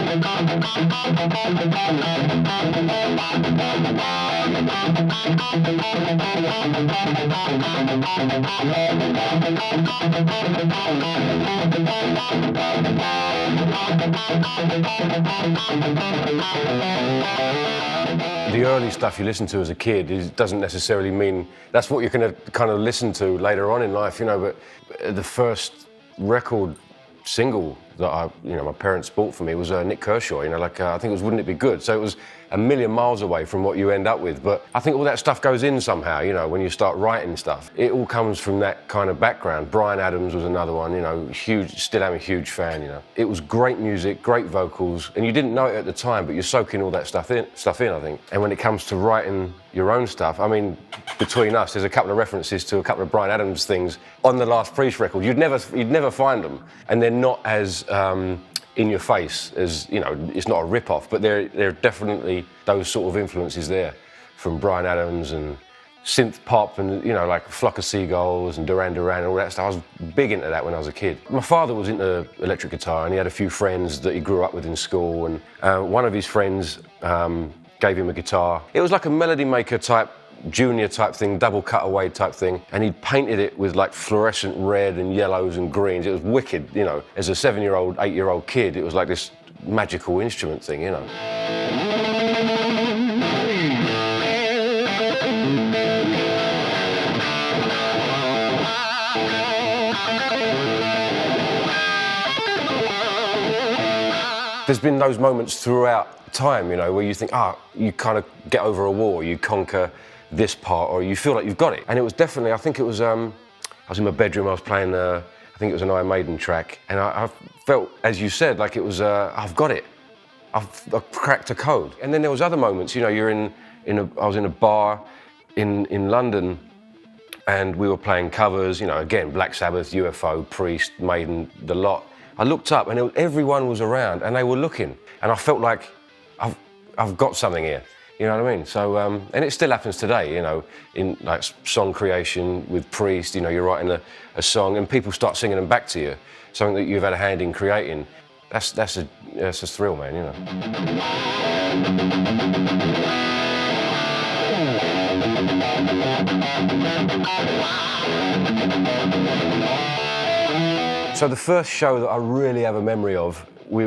The early stuff you listen to as a kid doesn't necessarily mean that's what you're going to kind of listen to later on in life, you know, but the first record single that my parents bought for me was Nick Kershaw, you know, like I think it was Wouldn't It Be Good? So it was a million miles away from what you end up with, but I think all that stuff goes in somehow, you know, when you start writing stuff. It all comes from that kind of background. Bryan Adams was another one, you know, huge, still am a huge fan, you know. It was great music, great vocals, and you didn't know it at the time, but you're soaking all that stuff in, I think. And when it comes to writing your own stuff, I mean, between us, there's a couple of references to a couple of Bryan Adams things on the last Priest record. You'd never find them, and they're not as in your face as, you know, it's not a rip-off, but there are definitely those sort of influences there from Bryan Adams and synth pop and, you know, like Flock of Seagulls and Duran Duran and all that stuff. I was big into that when I was a kid. My father was into electric guitar and he had a few friends that he grew up with in school, and one of his friends gave him a guitar. It was like a Melody Maker type, junior type thing, double cutaway type thing, and he'd painted it with like fluorescent red and yellows and greens. It was wicked, you know. As a 7-year-old, 8-year-old kid, it was like this magical instrument thing, you know. There's been those moments throughout time, you know, where you think, you kind of get over a war, you conquer this part, or you feel like you've got it. And it was definitely, I think it was, I was in my bedroom, I was playing, I think it was an Iron Maiden track, and I felt, as you said, like it was, I've got it. I've cracked a code. And then there was other moments, you know, I was in a bar in London, and we were playing covers, you know, again, Black Sabbath, UFO, Priest, Maiden, the lot. I looked up and everyone was around and they were looking, and I felt like I've got something here. You know what I mean? So, and it still happens today, you know, in like song creation with Priest, you know, you're writing a song and people start singing them back to you, something that you've had a hand in creating. That's a thrill, man, you know. So the first show that I really have a memory of, we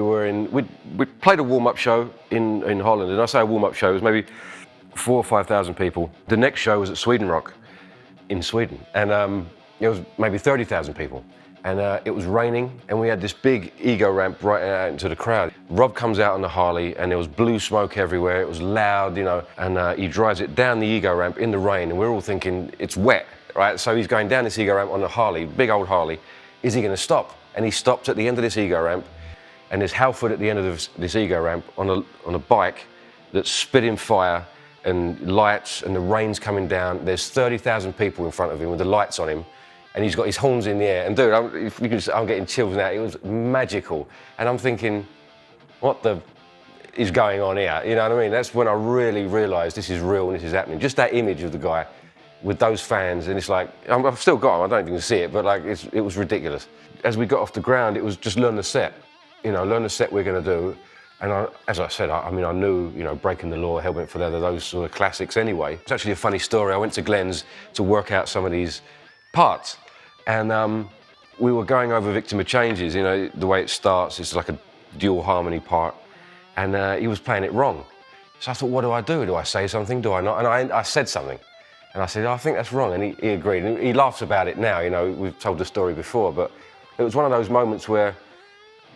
played a warm-up show in Holland, and I say a warm-up show, it was maybe 4,000 or 5,000 people. The next show was at Sweden Rock in Sweden, and it was maybe 30,000 people. And it was raining, and we had this big ego ramp right out into the crowd. Rob comes out on the Harley, and there was blue smoke everywhere. It was loud, you know, and he drives it down the ego ramp in the rain, and we're all thinking it's wet, right? So he's going down this ego ramp on the Harley, big old Harley. Is he going to stop? And he stopped at the end of this ego ramp, and there's Halford at the end of this ego ramp on a bike that's spitting fire and lights, and the rain's coming down. There's 30,000 people in front of him with the lights on him, and he's got his horns in the air. And dude, I'm getting chills now. It was magical. And I'm thinking, what the is going on here? You know what I mean? That's when I really realised this is real and this is happening. Just that image of the guy with those fans, and it's like, I've still got them, I don't think you can see it, but like it was ridiculous. As we got off the ground, it was just learn the set. You know, learn the set we're going to do. And as I said, I mean, I knew, you know, Breaking the Law, Hell Went for Leather, those sort of classics anyway. It's actually a funny story. I went to Glenn's to work out some of these parts. And we were going over Victim of Changes, you know, the way it starts, it's like a dual harmony part. And he was playing it wrong. So I thought, what do? Do I say something? Do I not? And I said something. And I said, I think that's wrong. And he agreed. And he laughs about it now, you know, we've told the story before, but it was one of those moments where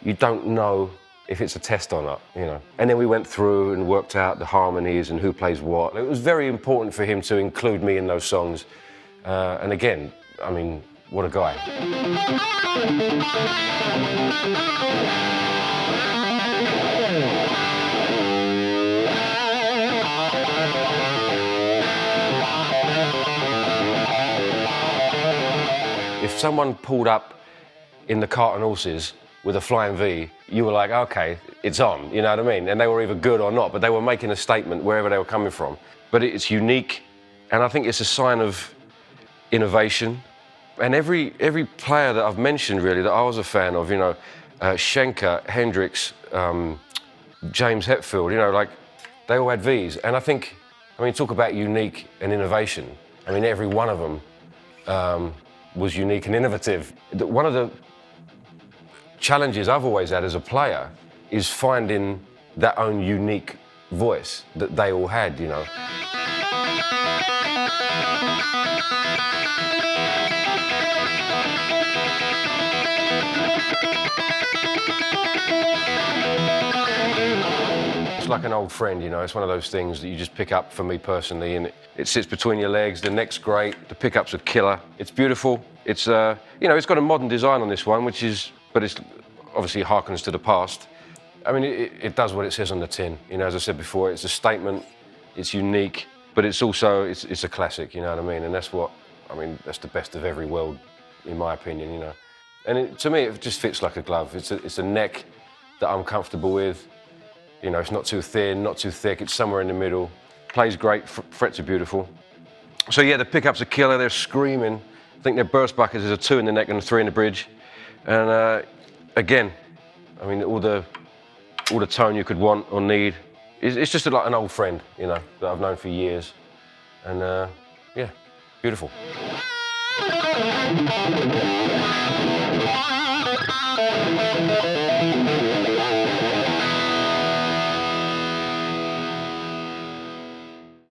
you don't know if it's a test or not, you know. And then we went through and worked out the harmonies and who plays what. It was very important for him to include me in those songs. And again, I mean, what a guy. If someone pulled up in the Cart and Horses with a Flying V, you were like, okay, it's on, you know what I mean? And they were either good or not, but they were making a statement wherever they were coming from. But it's unique, and I think it's a sign of innovation. And every player that I've mentioned, really, that I was a fan of, you know, Schenker, Hendrix, James Hetfield, you know, like, they all had Vs. And I think, I mean, talk about unique and innovation. I mean, every one of them was unique and innovative. One of the challenges I've always had as a player is finding that own unique voice that they all had, you know. It's like an old friend, you know. It's one of those things that you just pick up for me personally, and it sits between your legs. The neck's great. The pickups are killer. It's beautiful. It's you know, it's got a modern design on this one, which is, but it's obviously harkens to the past. I mean, it does what it says on the tin. You know, as I said before, it's a statement. It's unique, but it's also it's a classic. You know what I mean? And that's what I mean. That's the best of every world, in my opinion. You know, and to me, it just fits like a glove. It's a neck that I'm comfortable with. You know, it's not too thin, not too thick. It's somewhere in the middle. Plays great. Frets are beautiful. So yeah, the pickups are killer. They're screaming. I think they're Burstbuckers. There's a 2 in the neck and a 3 in the bridge. And again, I mean, all the tone you could want or need. It's just like an old friend, you know, that I've known for years. And yeah, beautiful.